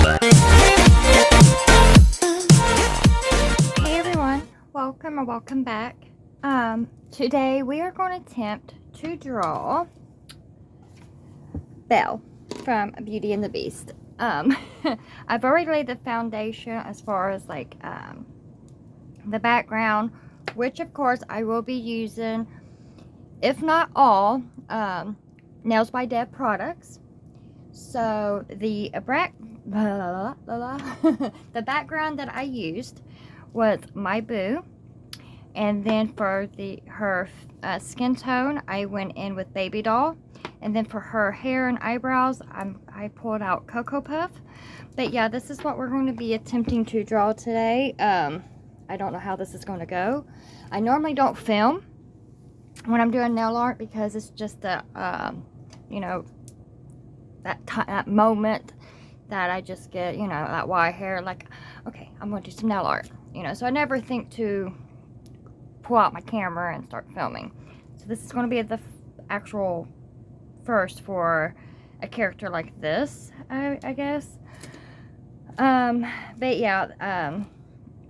Hey everyone, welcome or welcome back. Today we are going to attempt to draw Belle from Beauty and the Beast. I've already laid the foundation as far as like the background, which of course I will be using, if not all, Nailzbydev products. So the the background that I used was my boo, and then for her skin tone I went in with Baby Doll, and then for her hair and eyebrows I pulled out Cocoa Puff. But yeah, this is what we're going to be attempting to draw today. I don't know how this is going to go. I normally don't film when I'm doing nail art because it's just a you know, that moment that I just get, you know, that wire hair, like, okay, I'm going to do some nail art, you know, so I never think to pull out my camera and start filming. So this is going to be the actual first for a character like this, I guess. But yeah,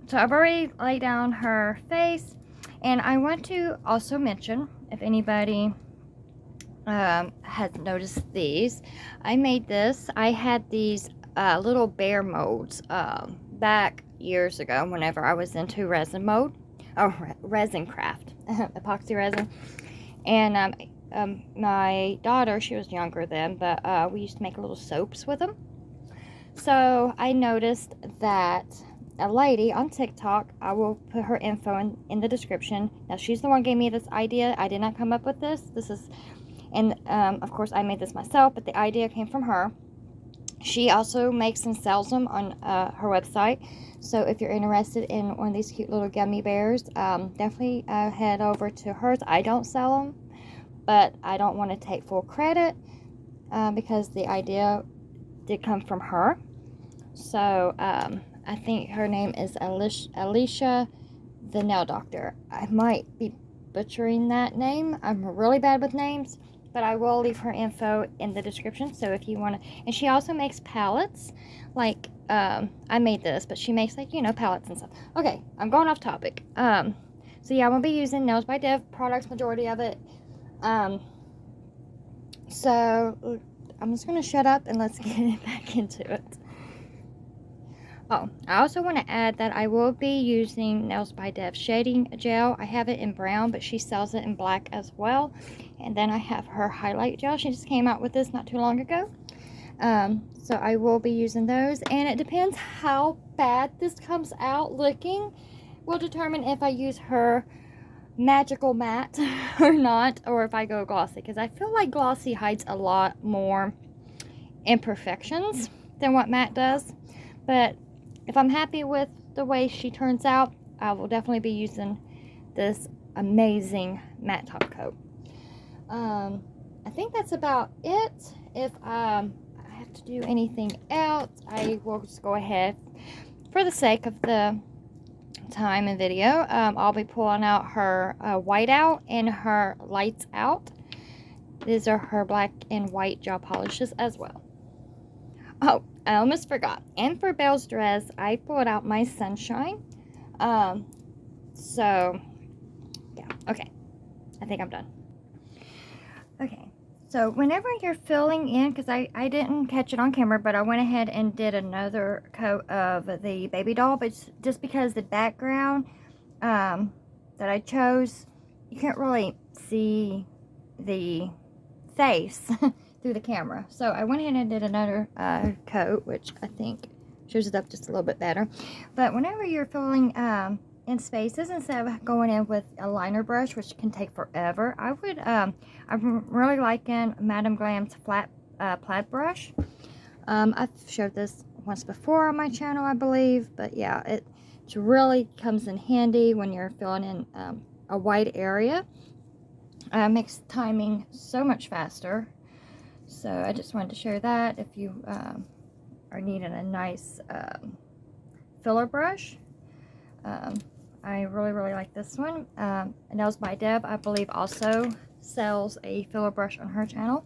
so I've already laid down her face, and I want to also mention, if anybody has noticed these, I made this. I had these little bear molds back years ago whenever I was into resin mode, or resin craft, epoxy resin. And my daughter, she was younger then, but we used to make little soaps with them. So I noticed that a lady on TikTok, I will put her info in the description. Now, she's the one who gave me this idea. I did not come up with this. This is, and of course I made this myself, but the idea came from her. She also makes and sells them on her website. So if you're interested in one of these cute little gummy bears, definitely head over to hers. I don't sell them, but I don't want to take full credit because the idea did come from her. So I think her name is Alicia the Nail Doctor. I might be butchering that name. I'm really bad with names, but I will leave her info in the description. So if you want to, and she also makes palettes, like I made this, but she makes, like, you know, palettes and stuff. Okay, I'm going off topic. So yeah, I'm gonna be using Nailzbydev products, majority of it. So I'm just gonna shut up and let's get back into it. Oh, I also want to add that I will be using Nailzbydev shading gel. I have it in brown, but she sells it in black as well. And then I have her highlight gel. She just came out with this not too long ago. So I will be using those. And it depends how bad this comes out looking will determine if I use her magical matte or not, or if I go glossy. Because I feel like glossy hides a lot more imperfections than what matte does. But if I'm happy with the way she turns out, I will definitely be using this amazing matte top coat. I think that's about it. If I have to do anything else, I will just go ahead, for the sake of the time and video, I'll be pulling out her whiteout and her lights out. These are her black and white gel polishes as well. Oh, I almost forgot. And for Belle's dress, I pulled out my sunshine. So, yeah. Okay. I think I'm done. Okay. So, whenever you're filling in, because I didn't catch it on camera, but I went ahead and did another coat of the Baby Doll. But just because the background that I chose, you can't really see the face through the camera. So I went ahead and did another coat, which I think shows it up just a little bit better. But whenever you're filling in spaces, instead of going in with a liner brush, which can take forever, I would, I'm really liking Madame Glam's flat plaid brush. I've showed this once before on my channel, I believe, but yeah, it really comes in handy when you're filling in a wide area. Makes timing so much faster. So I just wanted to share that. If you are needing a nice filler brush, I really like this one. Nailzbydev, I believe, also sells a filler brush on her channel.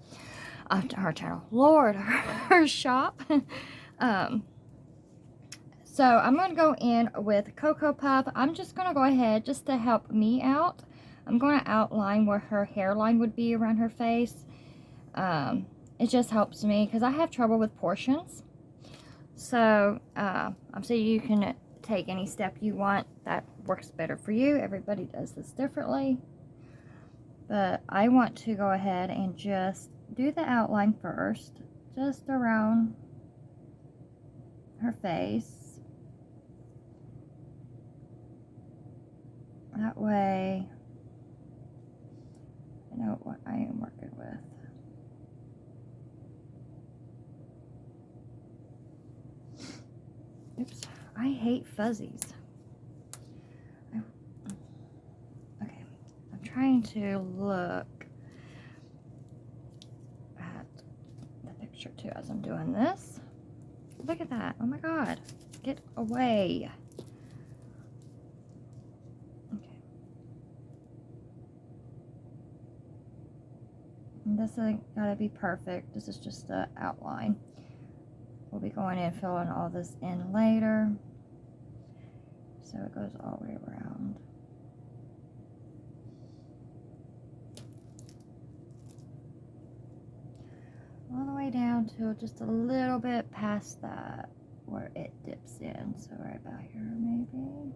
Lord, her shop. So I'm going to go in with Cocoa Puff. I'm just going to go ahead, just to help me out, I'm going to outline where her hairline would be around her face. It just helps me because I have trouble with portions. So so you can take any step you want that works better for you. Everybody does this differently. But I want to go ahead and just do the outline first, just around her face. That way, I know what I am working with. Oops, I hate fuzzies. Okay, I'm trying to look at the picture too as I'm doing this. Look at that. Oh my God. Get away. Okay. And this isn't gotta be perfect. This is just the outline. We'll be going in and filling all this in later. So it goes all the way around. All the way down to just a little bit past that where it dips in. So right about here maybe.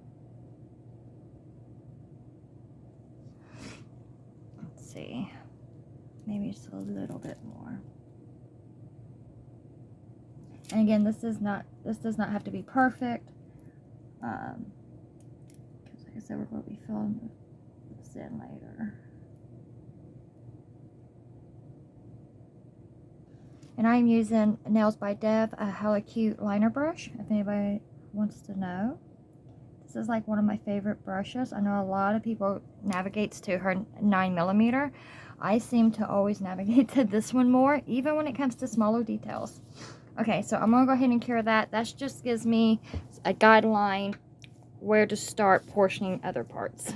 Let's see. Maybe just a little bit more. And again, this does not have to be perfect. Because like I said, we're going to be filling this in later. And I'm using Nailzbydev, a Hello Cute liner brush, if anybody wants to know. This is like one of my favorite brushes. I know a lot of people navigates to her 9mm. I seem to always navigate to this one more, even when it comes to smaller details. Okay, so I'm gonna go ahead and cure that. That just gives me a guideline where to start portioning other parts.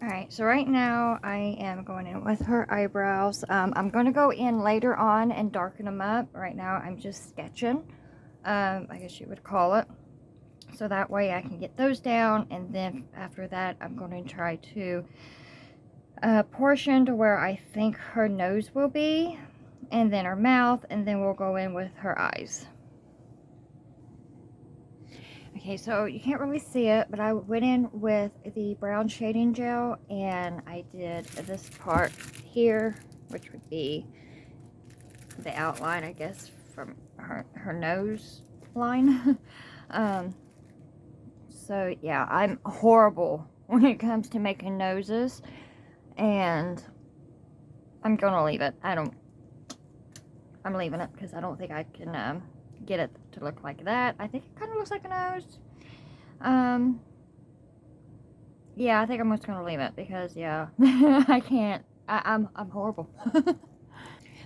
Alright, so right now I am going in with her eyebrows. I'm going to go in later on and darken them up. Right now I'm just sketching, I guess you would call it. So that way I can get those down, and then after that I'm going to try to portion to where I think her nose will be, and then her mouth, and then we'll go in with her eyes. Okay, so you can't really see it, but I went in with the brown shading gel, and I did this part here, which would be the outline, I guess, from her nose line. So yeah, I'm horrible when it comes to making noses, and I'm gonna leave it. I'm leaving it because I don't think I can get it to look like that. I think it kind of looks like a nose. Yeah, I think I'm just gonna leave it because yeah, I can't. I'm horrible.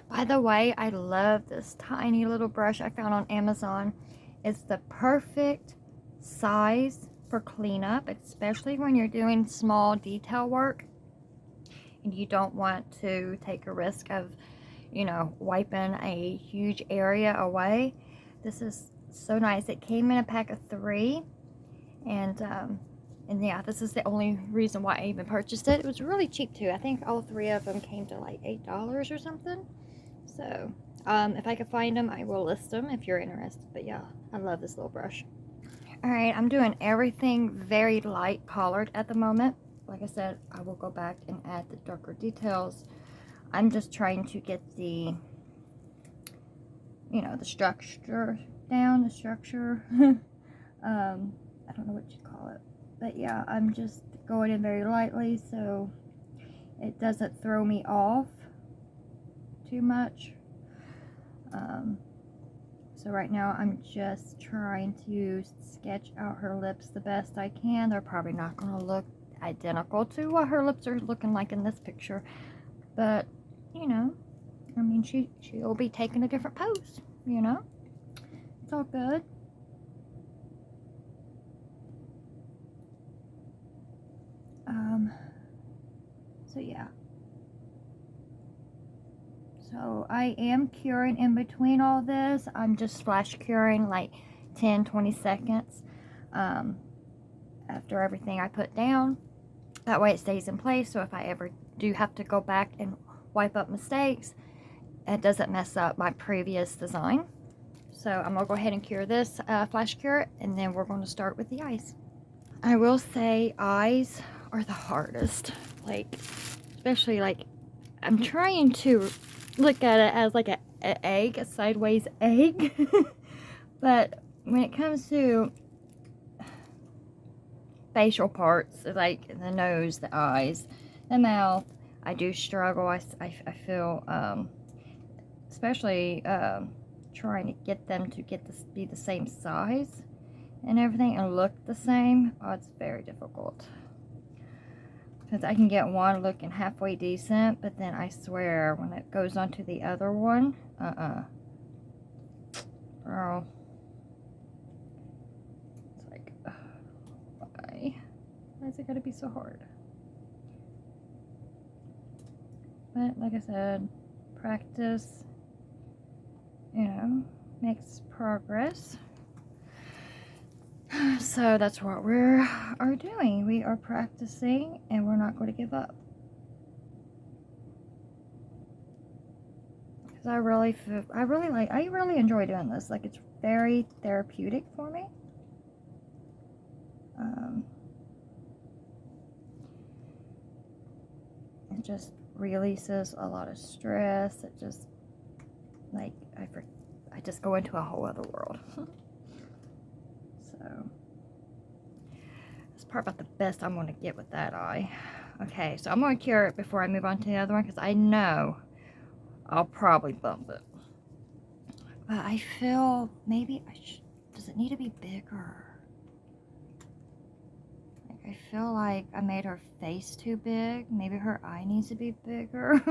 By the way, I love this tiny little brush I found on Amazon. It's the perfect size for cleanup, especially when you're doing small detail work and you don't want to take a risk of, you know, wiping a huge area away. This is so nice. It came in a pack of 3, and yeah, this is the only reason why I even purchased it. It was really cheap too. I think all 3 of them came to like $8 or something. So if I could find them, I will list them if you're interested. But yeah, I love this little brush. Alright, I'm doing everything very light colored at the moment. Like I said, I will go back and add the darker details. I'm just trying to get the, you know, the structure down, the structure. I don't know what you call it. But yeah, I'm just going in very lightly so it doesn't throw me off too much. So right now I'm just trying to sketch out her lips the best I can. They're probably not going to look identical to what her lips are looking like in this picture. But, you know, I mean, she'll be taking a different pose, you know? It's all good. So yeah. So I am curing in between all this. I'm just flash curing, like 10-20 seconds after everything I put down. That way it stays in place, so if I ever do have to go back and wipe up mistakes, it doesn't mess up my previous design. So I'm going to go ahead and cure this, flash cure it, and then we're going to start with the eyes. I will say eyes are the hardest, like, especially like, I'm trying to look at it as like an egg, a sideways egg, but when it comes to facial parts, like the nose, the eyes, the mouth, I do struggle. I feel, especially trying to get them to be the same size and everything and look the same. Oh, it's very difficult. Because I can get one looking halfway decent, but then I swear when it goes on to the other one, girl, it's like, why is it gotta be so hard? But like I said, practice, you know, makes progress. So that's what we are doing. We are practicing, and we're not going to give up. Because I really enjoy doing this. Like, it's very therapeutic for me. It just releases a lot of stress. It just, like, I just go into a whole other world. So that's part about the best I'm going to get with that eye. Okay, so I'm going to cure it before I move on to the other one, because I know I'll probably bump it. But I feel maybe does it need to be bigger? Like, I feel like I made her face too big. Maybe her eye needs to be bigger.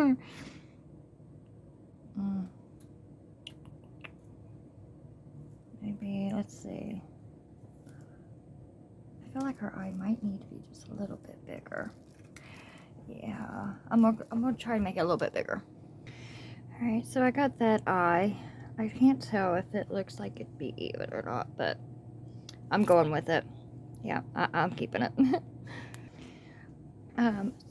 Maybe, let's see. I feel like her eye might need to be just a little bit bigger. Yeah, I'm gonna try to make it a little bit bigger. Alright, so I got that eye. I can't tell if it looks like it'd be even or not, but I'm going with it. Yeah, I'm keeping it.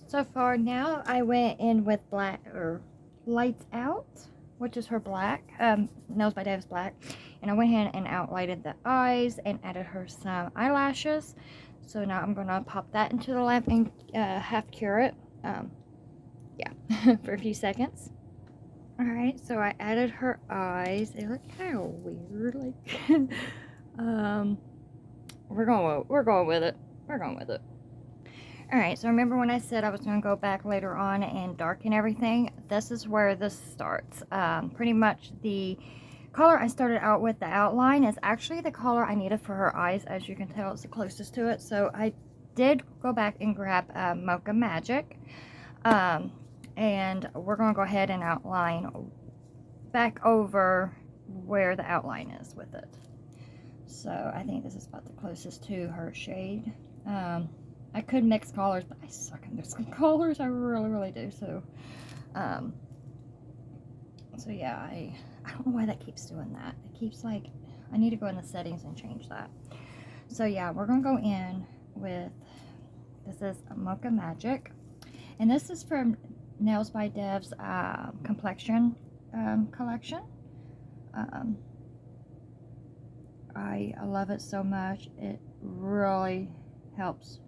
So far now I went in with black, or Lights Out, which is her black, Nailzbydev's black, and I went ahead and outlined the eyes and added her some eyelashes. So now I'm gonna pop that into the lamp and half cure it, yeah, for a few seconds. Alright, so I added her eyes. They look kind of weird, like, we're going with it. We're going with it. Alright, so remember when I said I was going to go back later on and darken everything? This is where this starts. Pretty much the color I started out with, the outline, is actually the color I needed for her eyes. As you can tell, it's the closest to it. So I did go back and grab Mocha Magic. And we're going to go ahead and outline back over where the outline is with it. So I think this is about the closest to her shade. I could mix colors, but I suck at mixing colors. I really do. So, so yeah, I don't know why that keeps doing that. It keeps, like, I need to go in the settings and change that. So yeah, we're gonna go in with, this is a Mocha Magic, and this is from Nailzbydev's complexion collection. I love it so much. It really helps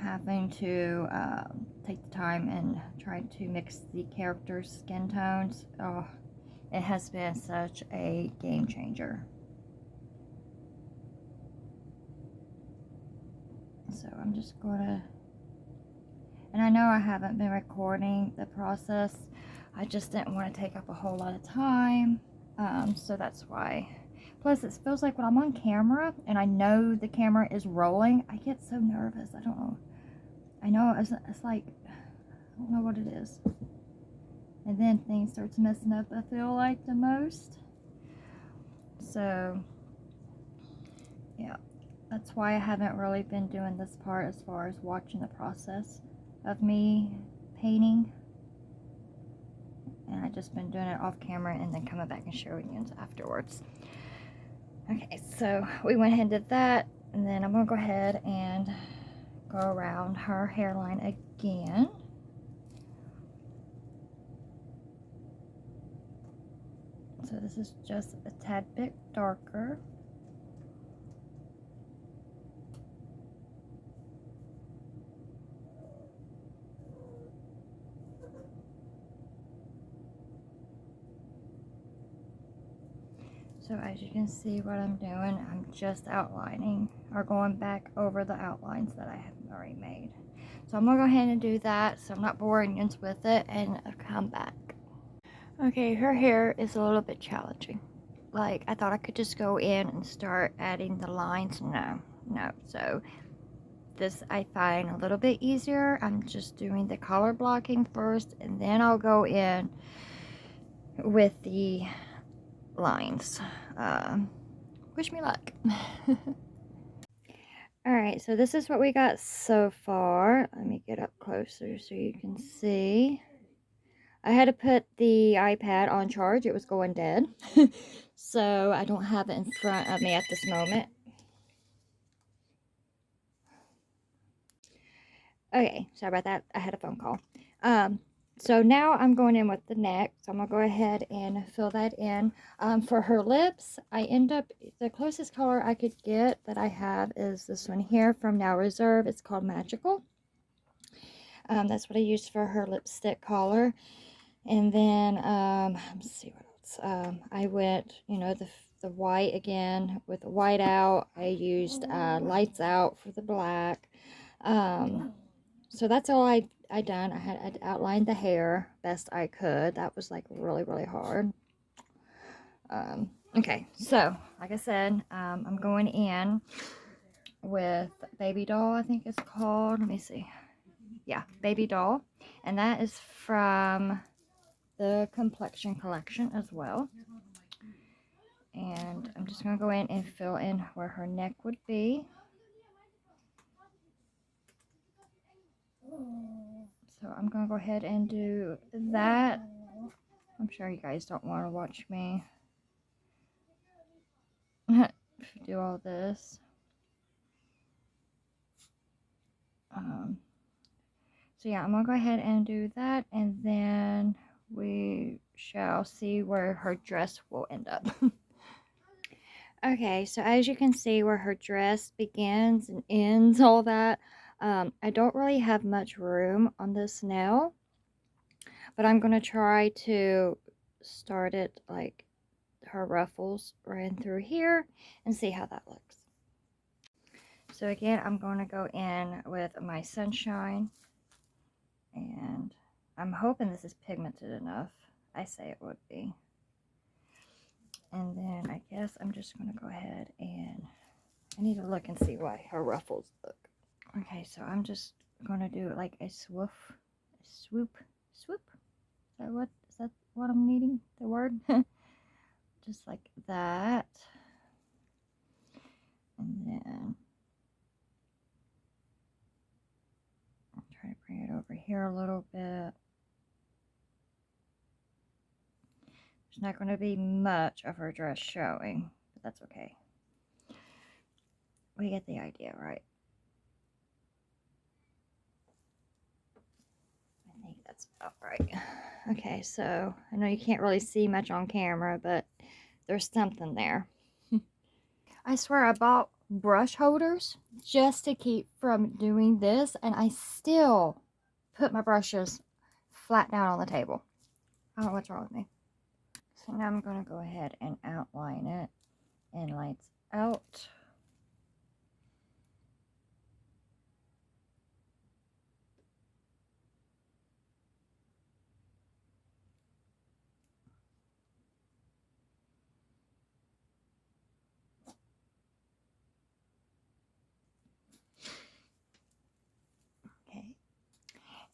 having to take the time and try to mix the characters' skin tones. Oh, it has been such a game changer. So I'm just gonna, and I know I haven't been recording the process. I just didn't want to take up a whole lot of time, so that's why. Plus, it feels like when I'm on camera and I know the camera is rolling, I get so nervous. I don't know. I know it's like, I don't know what it is. And then things starts messing up, I feel like, the most. So, yeah. That's why I haven't really been doing this part as far as watching the process of me painting. And I've just been doing it off camera and then coming back and showing you afterwards. Okay, so we went ahead and did that, and then I'm gonna go ahead and go around her hairline again. So this is just a tad bit darker. So as you can see what I'm doing, I'm just outlining or going back over the outlines that I have already made. So I'm gonna go ahead and do that so I'm not boring you with it, and I'll come back. Okay, her hair is a little bit challenging. Like, I thought I could just go in and start adding the lines. No. So this I find a little bit easier. I'm just doing the color blocking first, and then I'll go in with the lines. Wish me luck. Alright, so this is what we got so far. Let me get up closer so you can see. I had to put the iPad on charge. It was going dead. So I don't have it in front of me at this moment. Okay, sorry about that. I had a phone call. So now I'm going in with the neck. So I'm going to go ahead and fill that in. For her lips, I end up, the closest color I could get that I have is this one here from Now Reserve. It's called Magical. That's what I used for her lipstick color. And then, let's see what else. I went, you know, the white again with the white out. I used Lights Out for the black. So that's all I done. I'd outlined the hair best I could. That was like really hard. Okay, so like I said, I'm going in with Baby Doll, I think it's called. Let me see. Yeah, Baby Doll. And that is from the Complexion collection as well. And I'm just going to go in and fill in where her neck would be. So I'm going to go ahead and do that. I'm sure you guys don't want to watch me do all this. So yeah, I'm going to go ahead and do that, and then we shall see where her dress will end up. Okay, so as you can see where her dress begins and ends, all that, I don't really have much room on this nail, but I'm going to try to start it like her ruffles right through here and see how that looks. So again, I'm going to go in with my Sunshine, and I'm hoping this is pigmented enough. I say it would be. And then I guess I'm just going to go ahead and I need to look and see why her ruffles look. Okay, so I'm just going to do like a swoop. Is that what I'm needing? The word? Just like that. And then I'll try to bring it over here a little bit. There's not going to be much of her dress showing, but that's okay. We get the idea, right? I think that's about right. Okay, so I know you can't really see much on camera, but there's something there. I swear I bought brush holders just to keep from doing this, and I still put my brushes flat down on the table. I don't know what's wrong with me. So now I'm going to go ahead and outline it in Lights Out. Okay.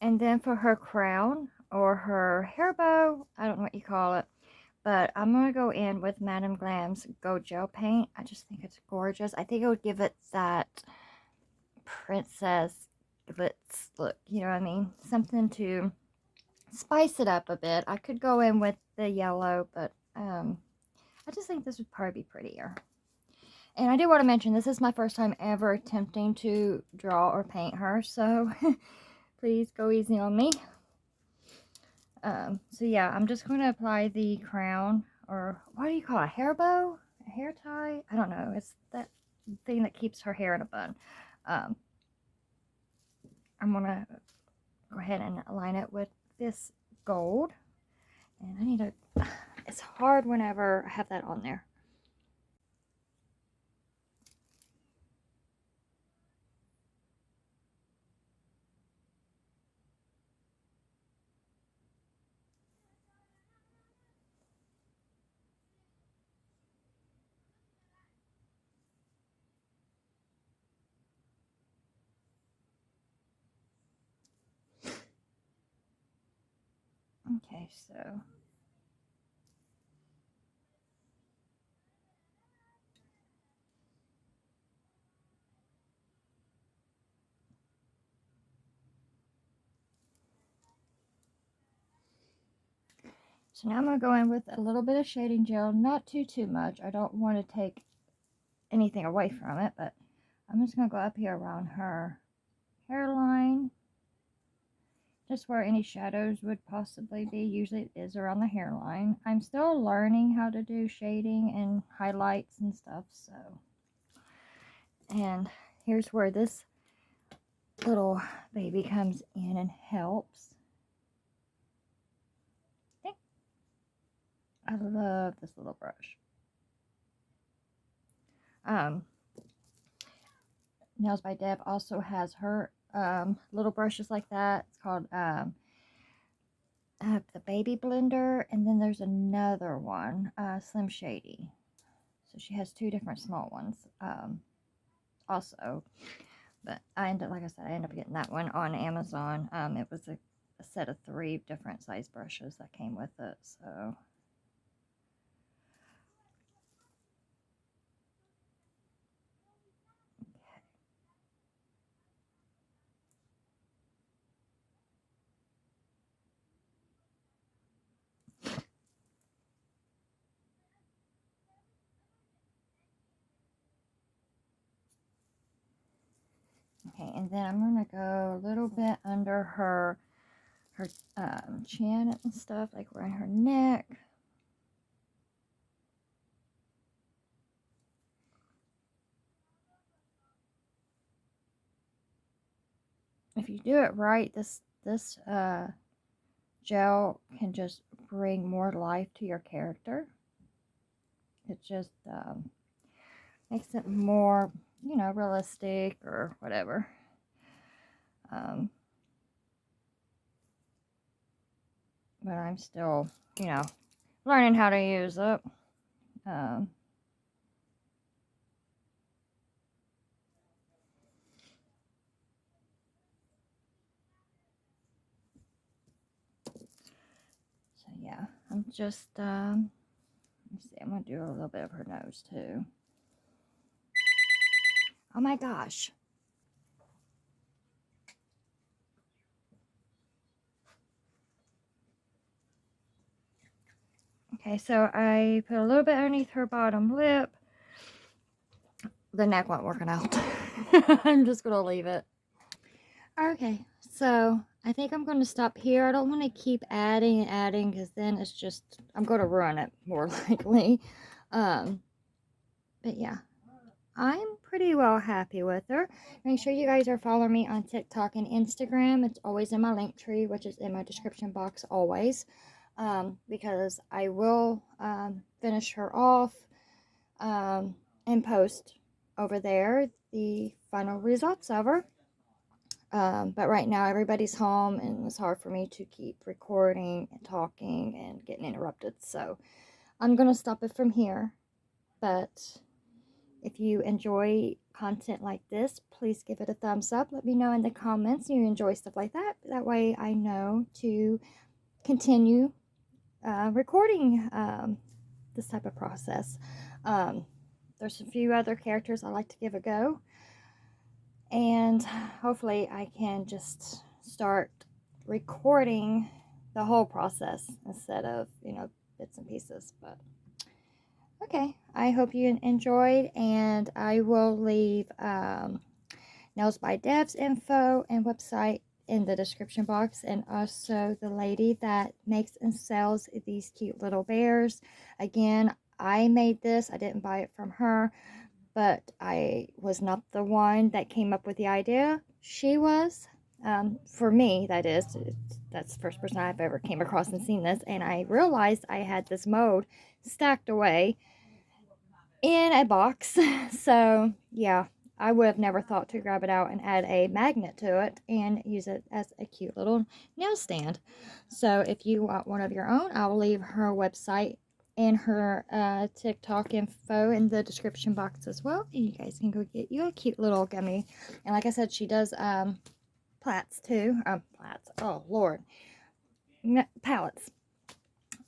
And then for her crown or her hair bow, I don't know what you call it, but I'm going to go in with Madame Glam's Go Gel Paint. I just think it's gorgeous. I think it would give it that princess glitz look, you know what I mean? Something to spice it up a bit. I could go in with the yellow, but I just think this would probably be prettier. And I do want to mention, this is my first time ever attempting to draw or paint her, so please go easy on me. So yeah, I'm just going to apply the crown, or what do you call it, a hair bow? A hair tie? I don't know. It's that thing that keeps her hair in a bun. I'm going to go ahead and align it with this gold. And I need to, it's hard whenever I have that on there. Okay, so now I'm going to go in with a little bit of shading gel, not too much. I don't want to take anything away from it, but I'm just going to go up here around her hairline, just where any shadows would possibly be. Usually it is around the hairline. I'm still learning how to do shading and highlights and stuff, so. And here's where this little baby comes in and helps. Okay. I love this little brush. Nailzbydev also has her little brushes like that. It's called the baby blender, and then there's another one, Slim Shady. So she has two different small ones also. But I ended, like I said, I ended up getting that one on Amazon. It was a set of 3 different size brushes that came with it. So okay, and then I'm gonna go a little bit under her chin and stuff, like around her neck. If you do it right, this gel can just bring more life to your character. It just makes it more, you know, realistic or whatever. But I'm still, you know, learning how to use it. So yeah, I'm just, let me see, I'm going to do a little bit of her nose too. Oh my gosh. Okay, so I put a little bit underneath her bottom lip. The neck wasn't working out. I'm just going to leave it. Okay, so I think I'm going to stop here. I don't want to keep adding and adding, because then it's just, I'm going to ruin it more likely. But yeah, I'm pretty well happy with her. Make sure you guys are following me on TikTok and Instagram. It's always in my link tree, which is in my description box always, because I will finish her off and post over there the final results of her. But right now everybody's home, and it's hard for me to keep recording and talking and getting interrupted. So I'm going to stop it from here. But if you enjoy content like this, please give it a thumbs up. Let me know in the comments you enjoy stuff like that. That way I know to continue recording this type of process. There's a few other characters I like to give a go. And hopefully I can just start recording the whole process instead of, you know, bits and pieces. But Okay, I hope you enjoyed, and I will leave Nailzbydev's info and website in the description box, and also the lady that makes and sells these cute little bears. Again, I made this. I didn't buy it from her, but I was not the one that came up with the idea. She was. For me, that is. That's the first person I've ever came across and seen this, and I realized I had this mold stacked away in a box. So, yeah, I would have never thought to grab it out and add a magnet to it and use it as a cute little nail stand. So, if you want one of your own, I will leave her website and her TikTok info in the description box as well. And you guys can go get you a cute little gummy. And like I said, she does plaits too. Plaits. Oh, Lord. Palettes.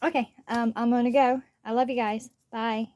Okay, I'm going to go. I love you guys. Bye.